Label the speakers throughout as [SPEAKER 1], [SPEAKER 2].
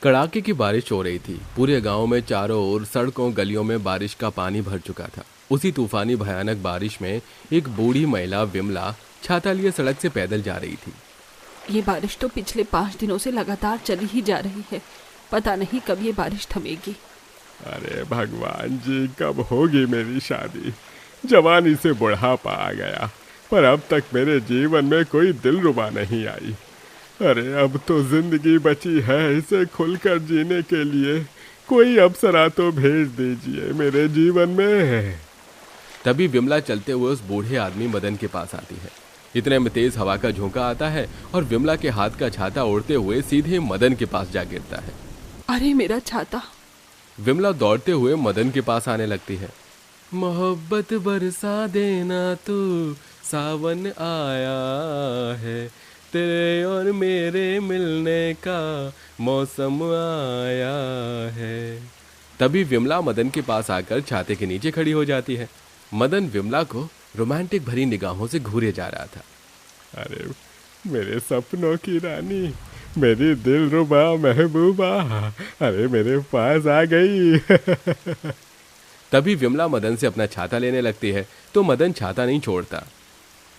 [SPEAKER 1] कड़ाके की बारिश हो रही थी। पूरे गांव में चारों ओर सड़कों गलियों में बारिश का पानी भर चुका था। उसी तूफानी भयानक बारिश में एक बूढ़ी महिला विमला छाता लिए सड़क से पैदल जा रही थी।
[SPEAKER 2] ये बारिश तो पिछले 5 दिनों से लगातार चली ही जा रही है। पता नहीं कब ये बारिश थमेगी।
[SPEAKER 3] अरे भगवान जी, कब होगी मेरी शादी। जवानी से बुढ़ापा आ गया, पर अब तक मेरे जीवन में कोई दिलरुबा नहीं आई। अरे अब तो जिंदगी बची है, इसे खुलकर जीने के लिए कोई अप्सरा तो भेज दीजिए मेरे जीवन में।
[SPEAKER 1] तभी विमला चलते हुए उस बूढ़े आदमी मदन के पास आती है। इतने में तेज हवा का झोंका आता है और विमला के हाथ का छाता उड़ते हुए सीधे मदन के पास जा गिरता है।
[SPEAKER 2] अरे मेरा छाता!
[SPEAKER 1] विमला दौड़ते हुए मदन के पास आने लगती है। मोहब्बत बरसा देना तू, सावन आया है, तेरे और मेरे मिलने का मौसम आया है। तभी विमला मदन के पास आकर छाते के नीचे खड़ी हो जाती है। मदन विमला को रोमांटिक भरी निगाहों से घूरे जा रहा था।
[SPEAKER 3] अरे मेरे सपनों की रानी, मेरी दिलरुबा महबूबा, अरे मेरे पास आ गई।
[SPEAKER 1] तभी विमला मदन से अपना छाता लेने लगती है तो मदन छाता नहीं छोड़ता।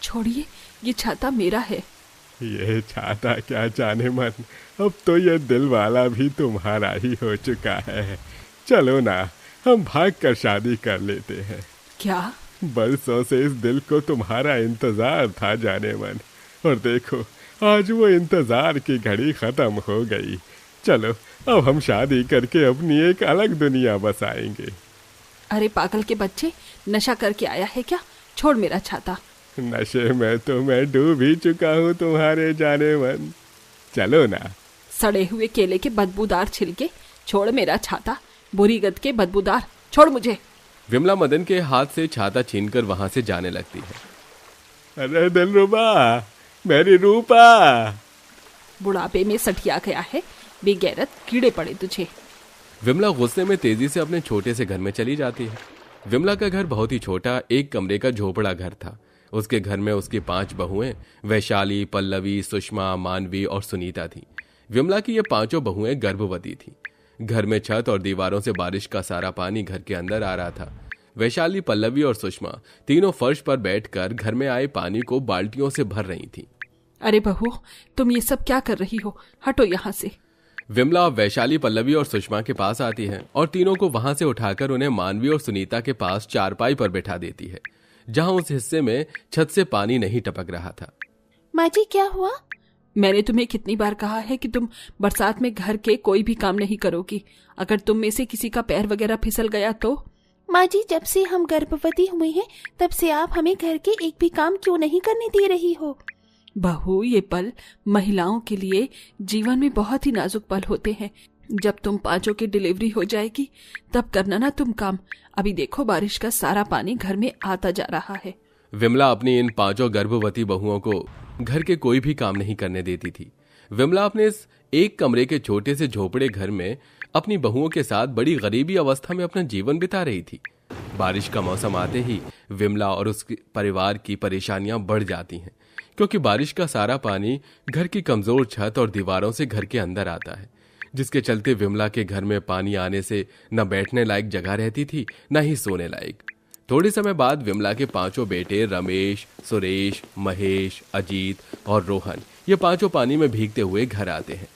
[SPEAKER 2] छोड़िए, ये छाता मेरा है।
[SPEAKER 3] ये छाता क्या जाने मन, अब तो ये दिल वाला भी तुम्हारा ही हो चुका है। चलो ना, हम भाग कर शादी कर लेते हैं।
[SPEAKER 2] क्या?
[SPEAKER 3] बरसों से इस दिल को तुम्हारा इंतजार था जाने मन, और देखो आज वो इंतजार की घड़ी खत्म हो गई। चलो अब हम शादी करके अपनी एक अलग दुनिया बसाएंगे।
[SPEAKER 2] अरे पागल के बच्चे, नशा करके आया है क्या? छोड़ मेरा छाता।
[SPEAKER 3] नशे में तो मैं डूब ही चुका हूँ तुम्हारे जाने मन। चलो ना।
[SPEAKER 2] सड़े हुए केले के बदबूदार छिलके, छोड़ मेरा छाता। बुरी गंध के बदबूदार, छोड़ मुझे।
[SPEAKER 1] विमला मदन के हाथ से छाता छीनकर वहां से जाने लगती है।
[SPEAKER 3] अरे दिलरुबा, मेरी रूपा।
[SPEAKER 2] बुढ़ापे में सठिया गया है, बेगैरत, कीड़े पड़े तुझे।
[SPEAKER 1] विमला गुस्से में तेजी से अपने छोटे से घर में चली जाती है। विमला का घर बहुत ही छोटा, एक कमरे का झोपड़ा घर था। उसके घर में उसकी 5 बहुएं वैशाली, पल्लवी, सुषमा, मानवी और सुनीता थी। विमला की ये 5 बहुएं गर्भवती थी। घर में छत और दीवारों से बारिश का सारा पानी घर के अंदर आ रहा था। वैशाली, पल्लवी और सुषमा तीनों फर्श पर बैठकर घर में आए पानी को बाल्टियों से भर रही थीं।
[SPEAKER 2] अरे बहू, तुम ये सब क्या कर रही हो? हटो यहाँ से।
[SPEAKER 1] विमला वैशाली, पल्लवी और सुषमा के पास आती है और तीनों को वहां से उठाकर उन्हें मानवी और सुनीता के पास चारपाई पर बैठा देती है, जहां उस हिस्से में छत से पानी नहीं टपक रहा था।
[SPEAKER 2] माँ जी, क्या हुआ? मैंने तुम्हें कितनी बार कहा है कि तुम बरसात में घर के कोई भी काम नहीं करोगी। अगर तुम में से किसी का पैर वगैरह फिसल गया तो?
[SPEAKER 4] माँ जी, जब से हम गर्भवती हुए हैं तब से आप हमें घर के एक भी काम क्यों नहीं करने दे रही हो?
[SPEAKER 2] बहू, ये पल महिलाओं के लिए जीवन में बहुत ही नाजुक पल होते हैं। जब तुम 5 की डिलीवरी हो जाएगी तब करना ना तुम काम। अभी देखो, बारिश का सारा पानी घर में आता जा रहा है।
[SPEAKER 1] विमला अपनी इन 5 गर्भवती बहुओं को घर के कोई भी काम नहीं करने देती थी। विमला अपने इस एक कमरे के छोटे से झोपड़े घर में अपनी बहुओं के साथ बड़ी गरीबी अवस्था में अपना जीवन बिता रही थी। बारिश का मौसम आते ही विमला और उसके परिवार की परेशानियां बढ़ जाती हैं, क्योंकि बारिश का सारा पानी घर की कमजोर छत और दीवारों से घर के अंदर आता है, जिसके चलते विमला के घर में पानी आने से न बैठने लायक जगह रहती थी, न ही सोने लायक। थोड़े समय बाद विमला के 5 बेटे रमेश, सुरेश, महेश, अजीत और रोहन, ये 5 पानी में भीगते हुए घर आते हैं।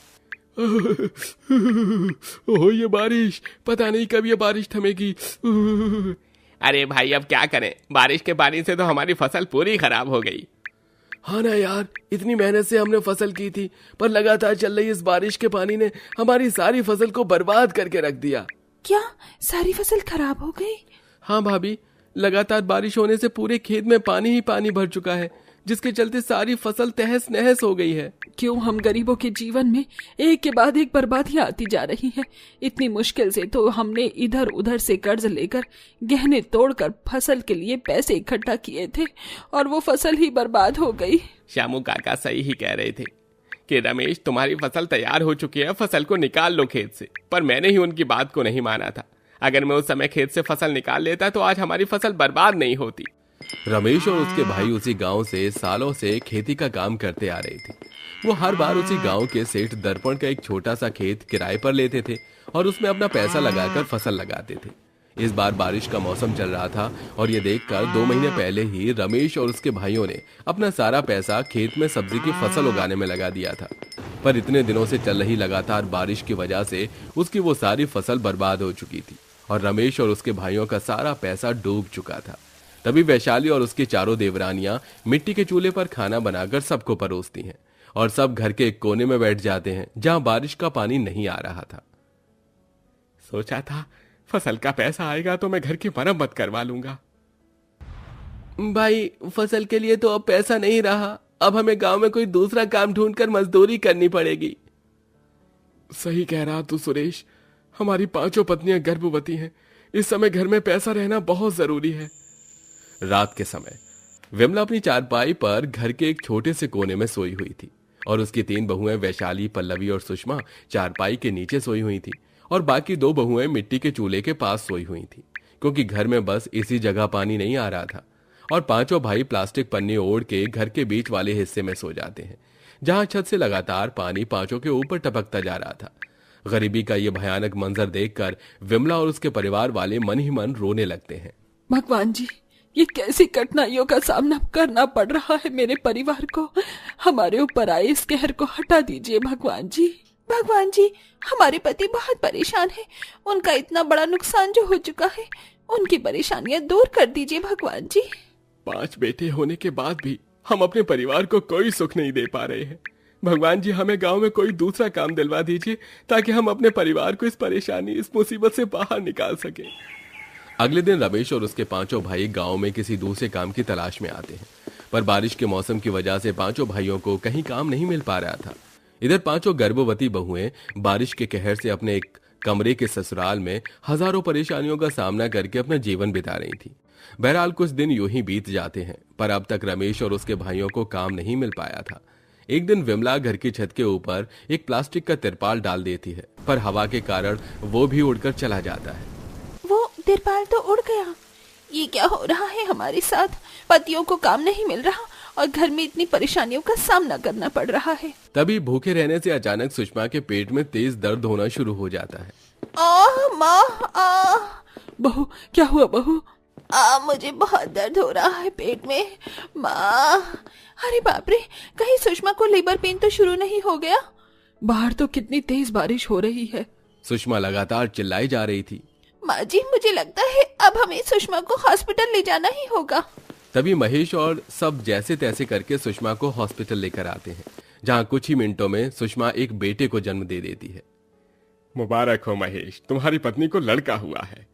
[SPEAKER 3] ओह, ये बारिश, पता नहीं कब ये बारिश थमेगी।
[SPEAKER 5] अरे भाई, अब क्या करें? बारिश के पानी से तो हमारी फसल पूरी खराब हो गई।
[SPEAKER 1] हाँ ना यार, इतनी मेहनत से हमने फसल की थी, पर लगातार चल रही इस बारिश के पानी ने हमारी सारी फसल को बर्बाद करके रख दिया।
[SPEAKER 4] क्या सारी फसल खराब हो गई?
[SPEAKER 1] हाँ भाभी, लगातार बारिश होने से पूरे खेत में पानी ही पानी भर चुका है, जिसके चलते सारी फसल तहस नहस हो गई है।
[SPEAKER 2] क्यों हम गरीबों के जीवन में एक के बाद एक बर्बादियां आती जा रही हैं। इतनी मुश्किल से तो हमने इधर उधर से कर्ज लेकर गहने तोड़कर फसल के लिए पैसे इकट्ठा किए थे, और वो फसल ही बर्बाद हो गई।
[SPEAKER 5] श्यामू काका सही ही कह रहे थे कि रमेश, तुम्हारी फसल तैयार हो चुकी है, फसल को निकाल लो खेत से। पर मैंने ही उनकी बात को नहीं माना था। अगर मैं उस समय खेत से फसल निकाल लेता तो आज हमारी फसल बर्बाद नहीं होती।
[SPEAKER 1] रमेश और उसके भाई उसी गांव से सालों से खेती का काम करते आ रहे थे। वो हर बार उसी गांव के सेठ दर्पण का एक छोटा सा खेत किराए पर लेते थे और उसमें अपना पैसा लगाकर फसल लगाते थे। इस बार बारिश का मौसम चल रहा था और ये देखकर 2 महीने पहले ही रमेश और उसके भाइयों ने अपना सारा पैसा खेत में सब्जी की फसल उगाने में लगा दिया था। पर इतने दिनों से चल रही लगातार बारिश की वजह से उसकी वो सारी फसल बर्बाद हो चुकी थी और रमेश और उसके भाइयों का सारा पैसा डूब चुका था। तभी वैशाली और उसकी चारों देवरानियां मिट्टी के चूल्हे पर खाना बनाकर सबको परोसती हैं और सब घर के एक कोने में बैठ जाते हैं जहां बारिश का पानी नहीं आ रहा था।
[SPEAKER 5] सोचा था फसल का पैसा आएगा तो मैं घर की मरम्मत करवा लूंगा।
[SPEAKER 1] भाई फसल के लिए तो अब पैसा नहीं रहा, अब हमें गांव में कोई दूसरा काम ढूंढकर मजदूरी करनी पड़ेगी।
[SPEAKER 3] सही कह रहा तू सुरेश, हमारी 5 पत्नियां गर्भवती हैं, इस समय घर में पैसा रहना बहुत जरूरी है।
[SPEAKER 1] रात के समय विमला अपनी चारपाई पर घर के एक छोटे से कोने में सोई हुई थी और उसकी 3 बहुएं वैशाली, पल्लवी और सुषमा चारपाई के नीचे सोई हुई थी और बाकी 2 बहुएं मिट्टी के चूल्हे के पास सोई हुई थी, क्योंकि घर में बस इसी जगह पानी नहीं आ रहा था। और 5 भाई प्लास्टिक पन्नी ओढ़ के घर के बीच वाले हिस्से में सो जाते हैं जहां छत से लगातार पानी 5 के ऊपर टपकता जा रहा था। गरीबी का यह भयानक मंजर देखकर विमला और उसके परिवार वाले मन ही मन रोने लगते हैं।
[SPEAKER 2] भगवान जी, ये कैसी कठिनाइयों का सामना करना पड़ रहा है मेरे परिवार को। हमारे ऊपर आए इस कहर को हटा दीजिए भगवान जी।
[SPEAKER 4] भगवान जी, हमारे पति बहुत परेशान हैं। उनका इतना बड़ा नुकसान जो हो चुका है, उनकी परेशानियां दूर कर दीजिए भगवान जी।
[SPEAKER 3] 5 बेटे होने के बाद भी हम अपने परिवार को कोई सुख नहीं दे पा रहे हैं। भगवान जी, हमें गांव में कोई दूसरा काम दिलवा दीजिए ताकि हम अपने परिवार को इस परेशानी, इस मुसीबत से बाहर निकाल सकें।
[SPEAKER 1] अगले दिन रमेश और उसके 5 भाई गांव में किसी दूसरे काम की तलाश में आते हैं, पर बारिश के मौसम की वजह से 5 भाइयों को कहीं काम नहीं मिल पा रहा था। इधर 5 गर्भवती बहुएं बारिश के कहर से अपने एक कमरे के ससुराल में हजारों परेशानियों का सामना करके अपना जीवन बिता रही थी। बहरहाल कुछ दिन यूं ही बीत जाते हैं, पर अब तक रमेश और उसके भाइयों को काम नहीं मिल पाया था। एक दिन विमला घर की छत के ऊपर एक प्लास्टिक का तिरपाल डाल देती है, पर हवा के कारण वो भी उड़कर चला जाता है।
[SPEAKER 4] वो तिरपाल तो उड़ गया। ये क्या हो रहा है हमारे साथ? पतियों को काम नहीं मिल रहा और घर में इतनी परेशानियों का सामना करना पड़ रहा है।
[SPEAKER 1] तभी भूखे रहने से अचानक सुषमा के पेट में तेज दर्द होना शुरू हो जाता है।
[SPEAKER 4] माँ,
[SPEAKER 2] बहू, क्या हुआ बहू?
[SPEAKER 4] मुझे बहुत दर्द हो रहा है पेट में। माँ, अरे बाप रे, कहीं सुषमा को लेबर पेन तो शुरू नहीं हो गया?
[SPEAKER 2] बाहर तो कितनी तेज बारिश हो रही है।
[SPEAKER 1] सुषमा लगातार चिल्लाई जा रही थी।
[SPEAKER 4] माँ जी, मुझे लगता है अब हमें सुषमा को हॉस्पिटल ले जाना ही होगा।
[SPEAKER 1] तभी महेश और सब जैसे तैसे करके सुषमा को हॉस्पिटल लेकर आते हैं, जहां कुछ ही मिनटों में सुषमा एक बेटे को जन्म दे देती है।
[SPEAKER 3] मुबारक हो महेश, तुम्हारी पत्नी को लड़का हुआ है।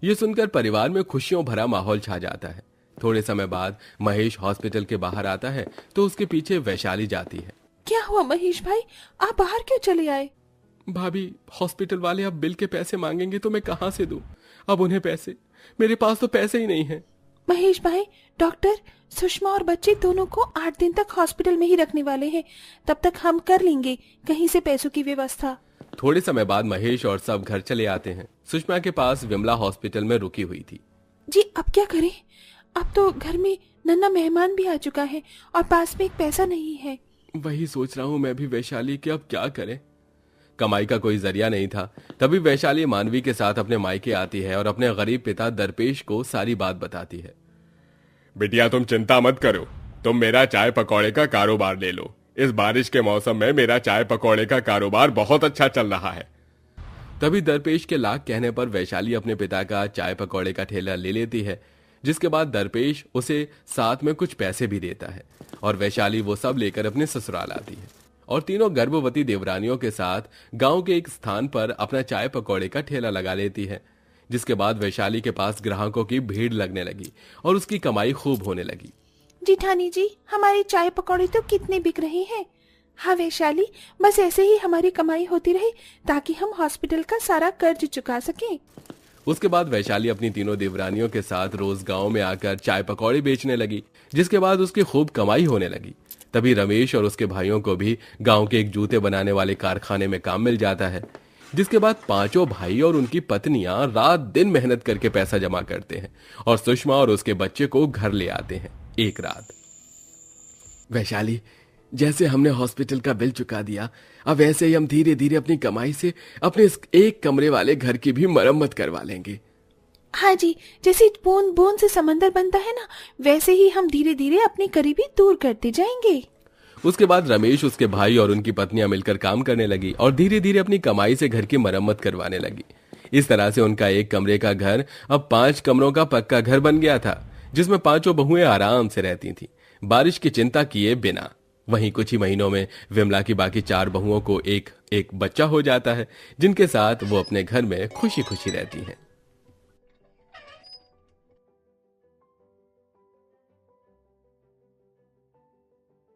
[SPEAKER 1] ये सुनकर परिवार में खुशियों भरा माहौल छा जाता है। थोड़े समय बाद महेश हॉस्पिटल के बाहर आता है तो उसके पीछे वैशाली जाती है।
[SPEAKER 4] क्या हुआ महेश भाई, आप बाहर क्यों चले आए?
[SPEAKER 3] भाभी, हॉस्पिटल वाले अब बिल के पैसे मांगेंगे तो मैं कहां से दूं? अब उन्हें पैसे, मेरे पास तो पैसे ही नहीं है।
[SPEAKER 4] महेश भाई, डॉक्टर सुषमा और बच्चे दोनों को 8 दिन तक हॉस्पिटल में ही रखने वाले हैं। तब तक हम कर लेंगे कहीं से पैसों की व्यवस्था।
[SPEAKER 1] थोड़े समय बाद महेश और सब घर चले आते हैं। सुषमा के पास विमला हॉस्पिटल में रुकी हुई थी।
[SPEAKER 4] जी, अब क्या करें? अब तो घर में नन्हा मेहमान भी आ चुका है और पास में एक पैसा नहीं है।
[SPEAKER 3] वही सोच रहा हूँ मैं भी वैशाली कि अब क्या करें।
[SPEAKER 1] कमाई का कोई जरिया नहीं था। तभी वैशाली मानवी के साथ अपने मायके आती है और अपने गरीब पिता दर्पेश को सारी बात बताती है।
[SPEAKER 3] बिटिया, तुम चिंता मत करो, तुम मेरा चाय पकौड़े का कारोबार ले लो। इस बारिश के मौसम में मेरा चाय पकौड़े का कारोबार बहुत अच्छा चल रहा है।
[SPEAKER 1] तभी दर्पेश के लाख कहने पर वैशाली अपने पिता का चाय पकौड़े का ठेला ले लेती है, जिसके बाद दर्पेश उसे साथ में कुछ पैसे भी देता है और वैशाली वो सब लेकर अपने ससुराल आती है और तीनों गर्भवती देवरानियों के साथ गांव के एक स्थान पर अपना चाय पकौड़े का ठेला लगा लेती है। जिसके बाद वैशाली के पास ग्राहकों की भीड़ लगने लगी और उसकी कमाई खूब होने लगी।
[SPEAKER 4] जेठानी जी, हमारे चाय पकौड़े तो कितने बिक रहे हैं। हाँ वैशाली, बस ऐसे ही हमारी कमाई होती रहे ताकि हम हॉस्पिटल का सारा कर्ज चुका सकें।
[SPEAKER 1] उसके बाद वैशाली अपनी तीनों देवरानियों के साथ रोज गांव में आकर चाय पकौड़े बेचने लगी, जिसके बाद उसकी खूब कमाई होने लगी। तभी रमेश और उसके भाइयों को भी गांव के एक जूते बनाने वाले कारखाने में काम मिल जाता है, जिसके बाद 5 भाई और उनकी पत्नियां रात दिन मेहनत करके पैसा जमा करते हैं और सुषमा और उसके बच्चे को घर ले आते हैं। एक रात,
[SPEAKER 3] वैशाली,
[SPEAKER 1] जैसे हमने हॉस्पिटल का बिल चुका दिया, अब वैसे ही हम धीरे धीरे अपनी कमाई से अपने इस एक कमरे वाले घर की भी मरम्मत करवा लेंगे।
[SPEAKER 4] हाँ जी, जैसे बूंद बूंद से समंदर बनता है ना, वैसे ही हम धीरे धीरे अपनी गरीबी दूर करते जाएंगे।
[SPEAKER 1] उसके बाद रमेश, उसके भाई और उनकी पत्नियां मिलकर काम करने लगी और धीरे धीरे अपनी कमाई से घर की मरम्मत करवाने लगी। इस तरह से उनका एक कमरे का घर अब 5 कमरों का पक्का घर बन गया था, जिसमें 5 बहुएं आराम से रहती थीं, बारिश की चिंता किए बिना। वहीं कुछ ही महीनों में विमला की बाकी 4 बहुओं को एक एक बच्चा हो जाता है, जिनके साथ वो अपने घर में खुशी खुशी रहती हैं।